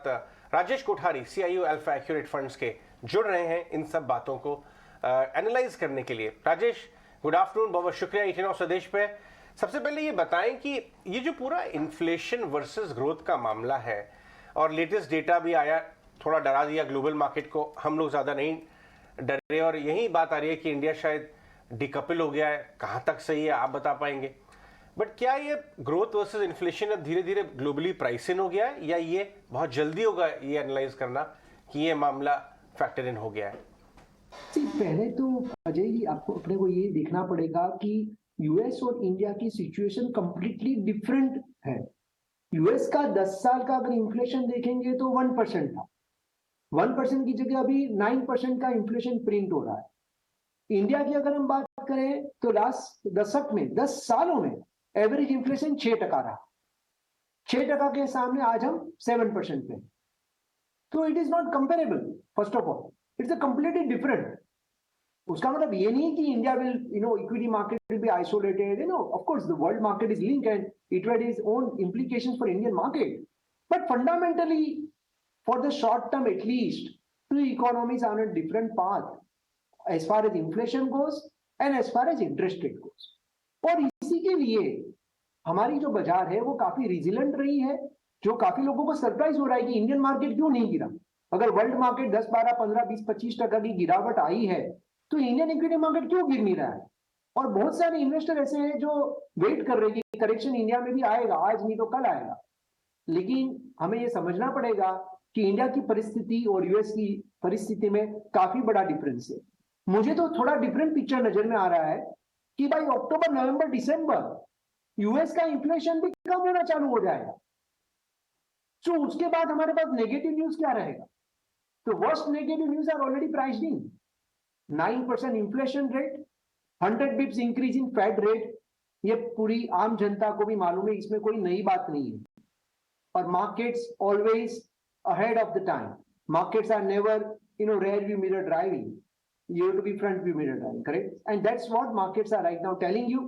साथ Rajesh Kothari, CIO alpha accurate funds के जुड़ रहे हैं इन सब बातों को एनालाइज करने के लिए। राजेश, गुड आफ्टरनून, बहुत बहुत शुक्रिया ET Now स्वदेश पे। सबसे पहले ये बताएं कि ये जो पूरा इन्फ्लेशन वर्सेस ग्रोथ का मामला है और लेटेस्ट डेटा भी आया, थोड़ा डरा दिया ग्लोबल मार्केट को, हम लोग ज़्यादा नहीं डरे और यही बात आ रही है कि इंडिया शायद डिकपल हो गया है। कहाँ तक सही है आप बता पाएंगे, बट क्या ये ग्रोथ वर्सेस इन्फ्लेशन अब धीरे धीरे ग्लोबली प्राइस इन हो गया है या ये बहुत जल्दी होगा ये एनालाइज करना कि ये मामला फैक्टर इन हो गया है? पहले तो अजय जी आपको अपने को ये देखना पड़ेगा कि यूएस और इंडिया की सिचुएशन कंप्लीटली डिफरेंट है। यूएस का 10 साल का अगर इन्फ्लेशन देखेंगे तो 1% था, 1% की जगह अभी 9% का इन्फ्लेशन प्रिंट हो रहा है। इंडिया की अगर हम बात करें तो लास्ट दशक में 10 सालों में एवरेज इन्फ्लेशन 6% रहा। 6% के सामने आज हम 7% पे। तो it is not comparable. First of all it's a completely different. उसका मतलब ये नहीं कि India will equity market will be isolated. Of course the world market is linked and it had its own implications for Indian market, but fundamentally for the short term at least two economies are on a different path as far as inflation goes and as far as interest rate goes. और इसी के लिए हमारी जो बाजार है वो काफी रिजिलेंट रही है, जो काफी लोगों को सरप्राइज हो रहा है कि इंडियन मार्केट क्यों नहीं गिरा। अगर वर्ल्ड मार्केट 10, 12, 15, 20, 25% की गिरावट आई है तो इंडियन इक्विटी मार्केट क्यों गिर नहीं रहा है। और बहुत सारे इन्वेस्टर ऐसे हैं जो वेट कर रहे हैं कि करेक्शन इंडिया में भी आएगा, आज नहीं तो कल आएगा। लेकिन हमें यह समझना पड़ेगा कि इंडिया की परिस्थिति और यूएस की परिस्थिति में काफी बड़ा डिफरेंस है। मुझे तो थोड़ा डिफरेंट पिक्चर नजर में आ रहा है कि भाई अक्टूबर, नवंबर, दिसंबर यूएस का इन्फ्लेशन भी कम होना चालू हो जाएगा। तो उसके बाद हमारे पास नेगेटिव न्यूज क्या रहेगा? तो worst negative news are already priced in. 9% inflation rate, 100 bips increase in Fed rate, ये पूरी आम जनता को भी मालूम है, इसमें कोई नई बात नहीं है। और markets always ahead of the time. Markets are never, rear view mirror driving. You have to be front view mirror driving, correct? And that's what markets are right now telling you,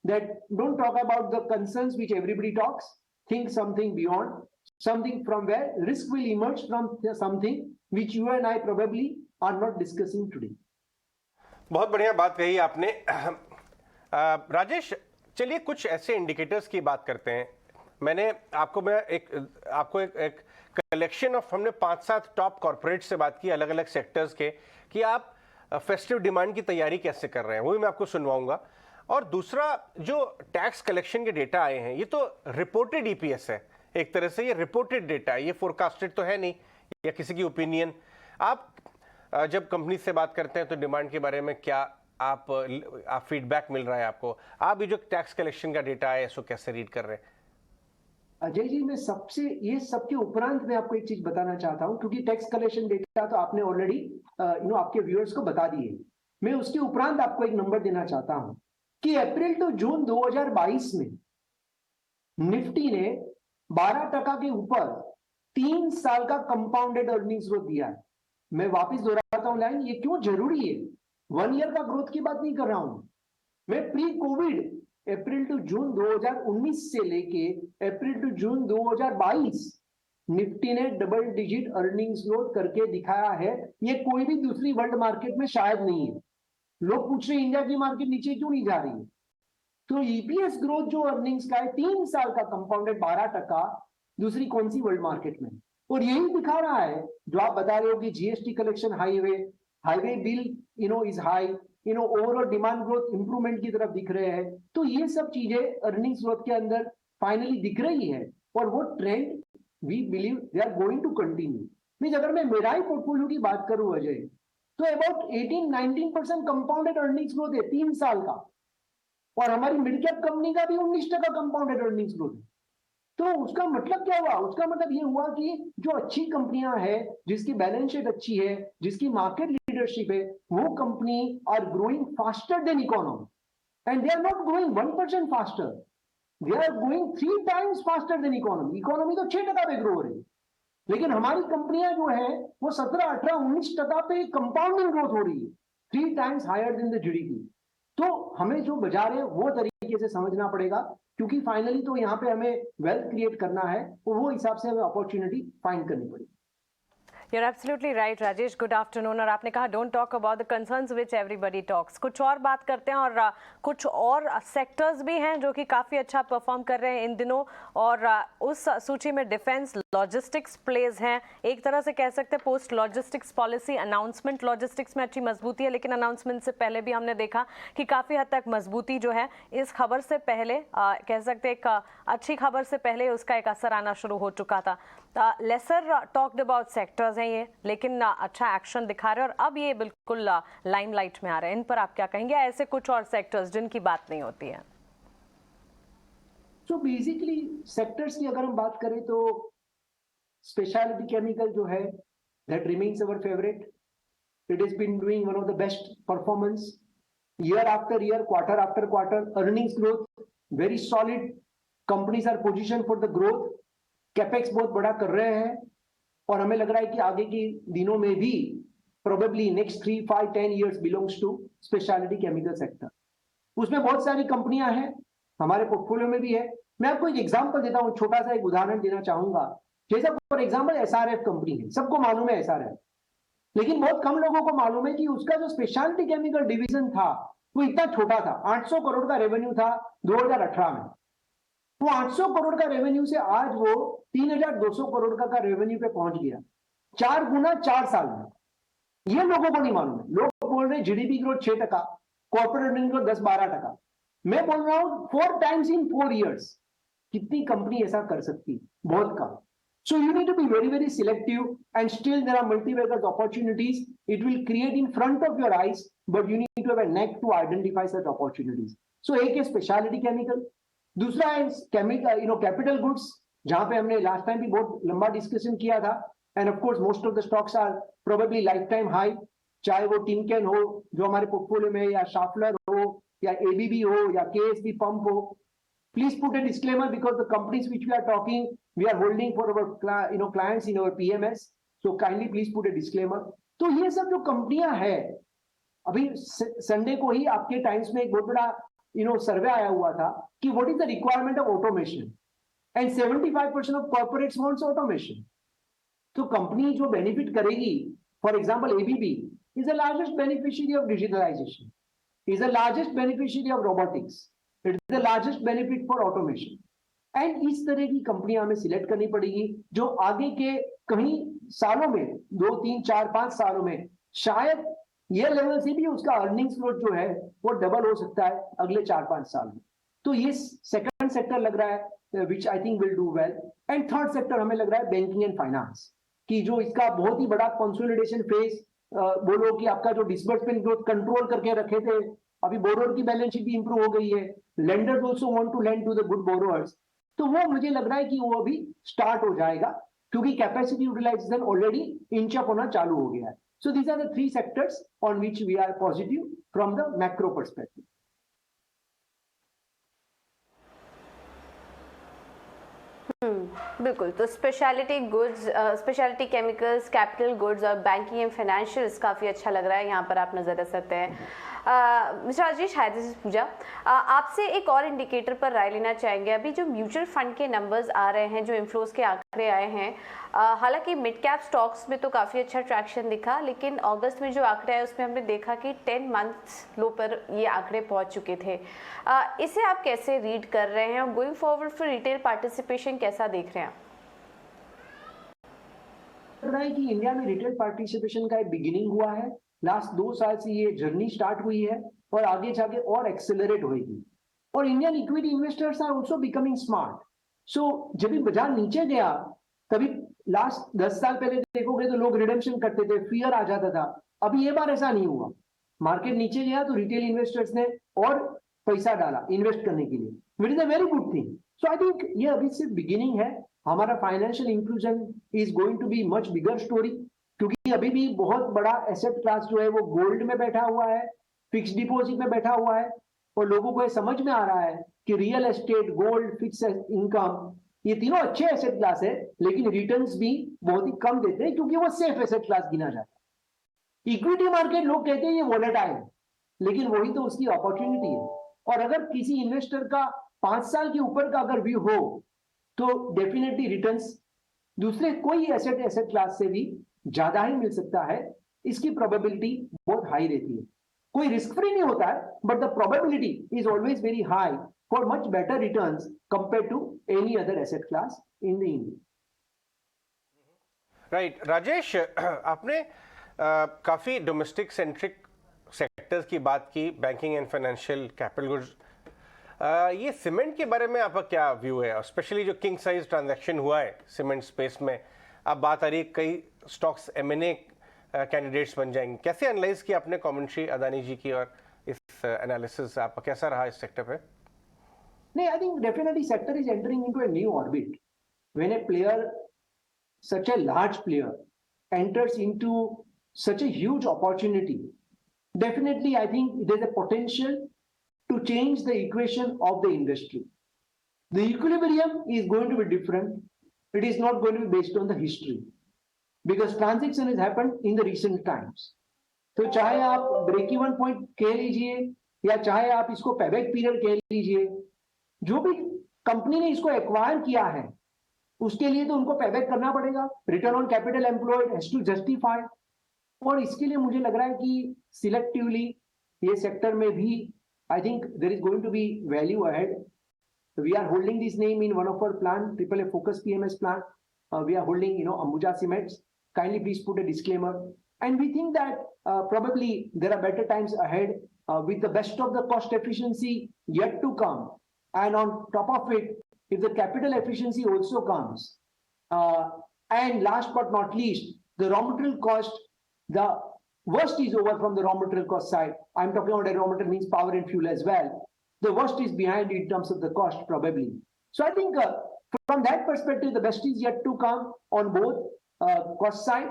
that don't talk about the concerns which everybody talks. Think something beyond, something from where risk will emerge from something which you and I probably are not discussing today. बहुत बढ़िया बात कही आपने। राजेश, चलिए कुछ ऐसे indicators की बात करते हैं। मैंने आपको एक कलेक्शन ऑफ, हमने 5-7 टॉप कॉर्पोरेट से बात की अलग अलग सेक्टर्स के, कि आप फेस्टिव डिमांड की तैयारी कैसे कर रहे हैं, वो भी मैं आपको सुनवाऊंगा। और दूसरा, जो टैक्स कलेक्शन के डेटा आए हैं, ये तो रिपोर्टेड EPS है, एक तरह से ये रिपोर्टेड डेटा है, ये फोरकास्टेड तो है नहीं या किसी की ओपिनियन। आप जब कंपनी से बात करते हैं तो डिमांड के बारे में क्या आप फीडबैक मिल रहा है आपको? आप ये जो टैक्स कलेक्शन का डेटा है इसको कैसे रीड कर रहे हैं? अजय जी, मैं ये सबके उपरांत मैं आपको एक चीज बताना चाहता हूं, क्योंकि टैक्स कलेक्शन डेटा तो आपने ऑलरेडी आपके व्यूअर्स को बता दिए। मैं उसके उपरांत आपको एक नंबर देना चाहता हूं कि अप्रैल टू जून 2022 में निफ्टी ने 12% के ऊपर 3 साल का कंपाउंडेड अर्निंग्स ग्रोथ दिया है। मैं वापिस दोहराता हूं लाइन, ये क्यों जरूरी है। 1 ईयर का ग्रोथ की बात नहीं कर रहा हूं मैं, pre COVID April to June 2019 से लेके अप्रैल टू जून 2022 निफ्टी ने डबल डिजिट अर्निंग्स ग्रोथ करके दिखाया है। ये कोई भी दूसरी वर्ल्ड मार्केट में शायद नहीं है। लोग पूछ रहे हैं इंडिया की मार्केट नीचे क्यों नहीं जा रही है। तो ईपीएस ग्रोथ जो अर्निंग्स का है 3 साल का कंपाउंडेड 12%, दूसरी कौन सी वर्ल्ड मार्केट में। और यही दिखा रहा है जो आप बता रहे हो कि GST collection highway bill is high, overall demand growth improvement की तरफ दिख रहे हैं। तो ये सब चीजें अर्निंग्स ग्रोथ के अंदर फाइनली दिख रही है और वो trend we believe they are going to continue. Means अगर मैं मेरा ही पोर्टफोलियो की बात करूं अजय, तो अबाउट 18-19% कंपाउंडेड अर्निंग्स ग्रोथ है 3 साल का, और हमारी मिड कैप कंपनी का भी 19% कंपाउंडेड अर्निंग्स ग्रोथ है। तो उसका मतलब क्या हुआ? उसका मतलब ये हुआ कि जो अच्छी कंपनियां हैं, जिसकी बैलेंस शीट अच्छी है, जिसकी मार्केट लीडरशिप है, वो company are growing faster than economy. And they are not growing 1% faster, they are growing 3 times faster than economy. Economy तो 6% पे ग्रो हो रही है, लेकिन हमारी कंपनियां जो है वो 17, 18, 19% पे कंपाउंडिंग ग्रोथ हो रही है, 3 times higher than the GDP. तो हमें जो बाजार है वो तरीके तरीके से समझना पड़ेगा, क्योंकि फाइनली तो यहाँ पे हमें वेल्थ क्रिएट करना है, और वो हिसाब से हमें अपॉर्चुनिटी फाइंड करनी पड़ेगी। You're absolutely right, Rajesh. Good afternoon. और आपने कहा don't talk about the concerns which everybody talks. कुछ और बात करते हैं, और कुछ और सेक्टर्स भी हैं जो कि काफ़ी अच्छा परफॉर्म कर रहे हैं इन दिनों, और उस सूची में डिफेंस लॉजिस्टिक्स प्लेज हैं. एक तरह से कह सकते हैं post logistics policy announcement logistics में अच्छी मजबूती है, लेकिन अनाउंसमेंट से पहले भी हमने देखा कि काफ़ी हद तक मजबूती जो है इस खबर से पहले कह सकते हैं एक अच्छी खबर से पहले उसका एक असर आना शुरू हो चुका था. लेसर टॉक्ड अबाउट सेक्टर्स हैं ये, लेकिन अच्छा एक्शन दिखा रहे हैं, और अब ये बिल्कुल लाइमलाइट में आ रहे हैं. इन पर आप क्या कहेंगे? ऐसे कुछ और सेक्टर्स जिनकी बात नहीं होती है. तो बेसिकली सेक्टर्स की अगर हम बात करें तो स्पेशलिटी केमिकल जो है, that remains our favourite. It is been doing one of the best performance year after year, quarter after quarter. Earnings growth very solid. Companies are position for the growth. Capex बहुत बड़ा कर रहे हैं, और हमें लग रहा है कि आगे के दिनों में भी probably next 3, 5, 10 years belongs to specialty chemical sector. उसमें बहुत सारी कंपनियां हैं, हमारे पोर्टफोलियो में भी है. मैं आपको एक एग्जांपल देता हूं, छोटा सा एक उदाहरण देना चाहूंगा. जैसे फॉर एग्जांपल एसआरएफ कंपनी है, सबको मालूम है एसआरएफ, लेकिन बहुत कम लोगों को मालूम है कि उसका जो स्पेशलिटी केमिकल डिवीजन था वो इतना छोटा था. 800 करोड़ का रेवेन्यू था 2018 में. वो 800 करोड़ का रेवेन्यू से आज वो 3200 करोड़ का रेवेन्यू पे पहुंच गया. 4 गुना 4 साल में. ये लोगों को नहीं मालूम है. लोग बोल रहे हैं GDP growth 6%, corporate earning growth 10-12%. मैं बोल रहा हूं 4 times in 4 years. कितनी कंपनी ऐसा कर सकती? बहुत कम. So you need to be very, very selective, and still there are multi-vectors opportunities. It will create in front of your eyes, but you need to have a knack to identify such opportunities. So एक है speciality chemical, दूसरा है chemical capital goods, जहां पे हमने last time भी बहुत लंबा डिस्कशन किया था. And of course most of the stocks are probably life time high, चाहे वो टिमकेन हो जो हमारे पोर्टफोलियो में, या शाफलर हो, या एबीबी हो, या केएसबी पंप हो. Please put a disclaimer because the companies which we are talking, we are holding for our clients in our PMS. So kindly please put a disclaimer. तो ये सब जो कंपनियां हैं, अभी संडे को ही आपके टाइम्स में एक बहुत बड़ा सर्वे आया हुआ था कि what is the requirement of automation, and 75% of corporates wants automation. तो कंपनी जो बेनिफिट करेगी, for example ABB is the largest beneficiary of digitalisation, is the largest beneficiary of robotics, it is the largest benefit for automation. And इस तरह की कंपनियां हमें select करनी पड़ेगी जो आगे के कहीं सालों में, 2, 3, 4, 5 सालों में शायद ये लेवल से भी उसका अर्निंग्स ग्रोथ जो है वो डबल हो सकता है अगले 4-5 साल में. तो ये सेकंड सेक्टर लग रहा है which I think will do well. And third sector हमें लग रहा है बैंकिंग एंड फाइनेंस, कि जो इसका बहुत ही बड़ा कंसोलिडेशन फेज, बोलो कि आपका जो डिसबर्समेंट ग्रोथ कंट्रोल करके रखे थे, अभी बोरोअर की बैलेंस शीट भी इंप्रूव हो गई है. Lenders also want to lend to the good borrowers. तो वो मुझे लग रहा है कि वो अभी स्टार्ट हो जाएगा, क्योंकि capacity utilisation already inch up होना चालू हो गया है. So these are the 3 sectors on which we are positive from the macro perspective. बिल्कुल. तो specialty goods, specialty chemicals, capital goods और बैंकिंग एंड फाइनेंशियल्स काफ़ी अच्छा लग रहा है. यहाँ पर आप नज़र रख सकते हैं. Mister Rajesh, hi, this is Pooja. आपसे एक और इंडिकेटर पर राय लेना चाहेंगे. अभी जो म्यूचुअल फंड के नंबर्स आ रहे हैं, जो इन्फ्लोज के आंकड़े आए हैं, हालांकि मिड कैप स्टॉक्स में तो काफ़ी अच्छा ट्रैक्शन दिखा, लेकिन अगस्त में जो आंकड़े आए उसमें हमने देखा कि 10 मंथ्स लो पर ये आंकड़े पहुंच चुके थे. इसे आप कैसे रीड कर रहे हैं, और going forward for retail participation कैसा देख रहे हैं आप? लग रहा है कि इंडिया में रिटेल पार्टिसिपेशन का एक बिगिनिंग हुआ है. लास्ट 2 साल से ये जर्नी स्टार्ट हुई है, और आगे जाके और एक्सेलरेट होगी. और Indian equity investors are also becoming smart. So जब भी बाजार नीचे गया, तभी लास्ट 10 साल पहले देखोगे तो लोग रिडेम्पशन करते थे, फियर आ जाता था. अभी ये बार ऐसा नहीं हुआ. मार्केट नीचे गया तो रिटेल इन्वेस्टर्स ने और पैसा डाला इन्वेस्ट करने के लिए, which is a very good thing. So I think ये अभी सिर्फ बिगिनिंग है. हमारा financial inclusion is going to be much bigger story, क्योंकि अभी भी बहुत बड़ा एसेट क्लास जो है वो गोल्ड में बैठा हुआ है, फिक्स डिपॉजिट में बैठा हुआ है, और लोगों को ये समझ में आ रहा है कि real estate, gold, fix income, ये तीनों अच्छे एसेट क्लास है, लेकिन रिटर्न्स भी बहुत ही कम देते हैं, क्योंकि वो सेफ एसेट क्लास गिना जाता है. इक्विटी मार्केट लोग कहते हैं ये वोलेटाइल है, लेकिन वही तो उसकी अपॉर्चुनिटी है. और अगर किसी इन्वेस्टर का 5 साल के ऊपर का अगर व्यू हो तो डेफिनेटली रिटर्न्स दूसरे कोई एसेट क्लास से भी ज्यादा ही मिल सकता है, इसकी प्रोबेबिलिटी बहुत हाई रहती है। कोई रिस्क फ्री नहीं होता है, but the probability is always very high for much better returns compare to any other asset class in the India. Right Rajesh, आपने काफ़ी डोमेस्टिक सेंट्रिक सेक्टर्स की बात की, banking and financial, capital goods. ये cement के बारे में आपका क्या व्यू है, स्पेशली जो किंग साइज ट्रांजैक्शन हुआ है सीमेंट स्पेस में, अब बात आ रही है कई स्टॉक्स M&A कैंडिडेट्स बन जाएंगे, कैसे एनालाइज किया आपने कमेंट्री अदानी जी की और इस एनालिसिस आपका कैसा रहा इस सेक्टर पे? नहीं, I think definitely sector is entering into a new orbit. When a player, such a large player, enters into such a huge opportunity, definitely I think there's a potential to change the equation of the industry. The equilibrium is going to be different. It is not going to be based on the history. Because transaction has happened in the recent times. तो चाहे आप break even point कह लीजिए या चाहे आप इसको payback period कह लीजिए, जो भी कंपनी ने इसको एक्वायर किया है उसके लिए तो उनको पेबैक करना पड़ेगा, return on capital employed has to justify. और इसके लिए मुझे लग रहा है कि सिलेक्टिवली ये सेक्टर में भी I think there is going to be value ahead. We are holding this name in one of our plan, triple A focus PMS plan. We are holding, Ambuja Cements. Kindly please put a disclaimer. And we think that probably there are better times ahead with the best of the cost efficiency yet to come. And on top of it, if the capital efficiency also comes, and last but not least, the raw material cost, the worst is over from the raw material cost side. I'm talking about raw material means power and fuel as well. The worst is behind in terms of the cost probably. So I think from that perspective, the best is yet to come on both cost side.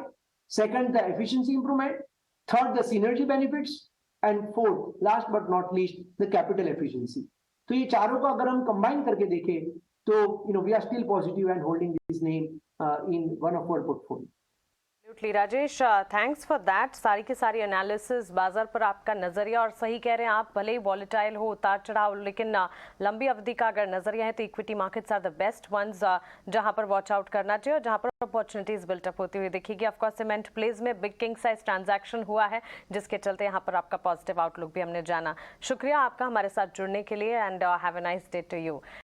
Second, the efficiency improvement. Third, the synergy benefits. And fourth, last but not least, the capital efficiency. तो ये चारों को अगर हम combine करके देखें तो we are still positive and holding this name in one of our portfolio. Absolutely, Rajesh, thanks for that. सारी की सारी एनालिसिस, बाजार पर आपका नजरिया, और सही कह रहे हैं आप, भले ही वॉलेटाइल हो, उतार चढ़ाव, लेकिन लंबी अवधि का अगर नजरिया है तो equity markets are the best ones जहां पर वॉच आउट करना चाहिए और जहां पर अपॉर्चुनिटीज बिल्टअप होती हुई दिखेगी। ऑफकोर्स सीमेंट प्लेज में बिग किंग साइज ट्रांजैक्शन हुआ है जिसके चलते यहाँ पर आपका पॉजिटिव आउटलुक भी हमने जाना। शुक्रिया आपका हमारे साथ जुड़ने के लिए and have a nice day to you.